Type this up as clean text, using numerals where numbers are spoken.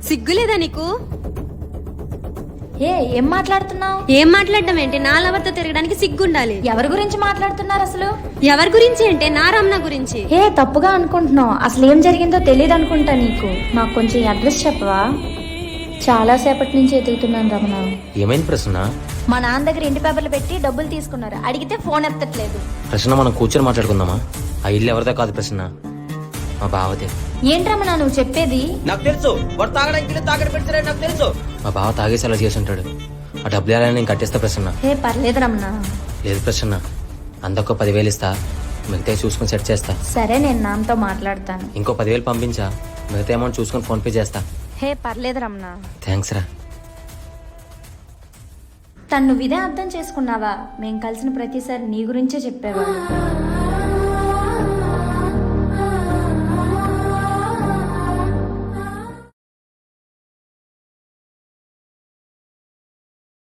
సిగ్గులేదా నీకు? ఏం మాట్లాడుతున్నావు? ఏం మాట్లాడడం ఏంటి? నా లవర్తో తిరగడానికి సిగ్గుండాలి. ఎవరి గురించి మాట్లాడుతున్నారు అసలు? ఎవరి గురించి అంటే నా రమణ గురించి. తప్పుగా అనుకుంటున్నావు. అసలు ఏం జరిగిందో తెలియదు అనుకుంటా నీకు. నాకు కొంచెం అడ్రస్ చెప్పవా? చాలా సేపటి నుంచి ఎదుగుతున్నాను రమణ. ఏమైంది ప్రసన్న? మా నాన్న దగ్గర ఇంటి పేపర్లు పెట్టి డబ్బులు తీసుకున్నారు. అడిగితే ఫోన్ ఎత్తట్లేదు. ప్రసన్న, మనం కూర్చొని మాట్లాడుకుందామా? ఆ ఇల్లు ఎవరిదో కాదు ప్రసన్న, మా బావదే. ఏంటి రమణ నువ్వు చెప్పేది? నాకు తెలుసు, వాడు తాగడానికి తాగడి పెడతారని నాకు తెలుసు. మా బావ తాగేసి అలా చేసి ఉంటాడు. ఆ డబ్బులు ఎలా నేను కట్టేస్తా ప్రసన్న. పర్లేదు రమణ. లేదు ప్రసన్న, అందొక్క 10,000 ఇస్తా, మిగతా చూసుకుని సెట్ చేస్తా. సరే, నేను నాన్నతో మాట్లాడతాను. ఇంకో 10,000 పంపించా, మిగతా అమౌంట్ చూసుకుని ఫోన్ పే చేస్తా. పర్లేదు రమణ. థ్యాంక్స్ రా. తను నువ్వు ఇదే అర్థం చేసుకున్నావా? మేం కలిసిన ప్రతిసారి నీ గురించే చెప్పేవాడు.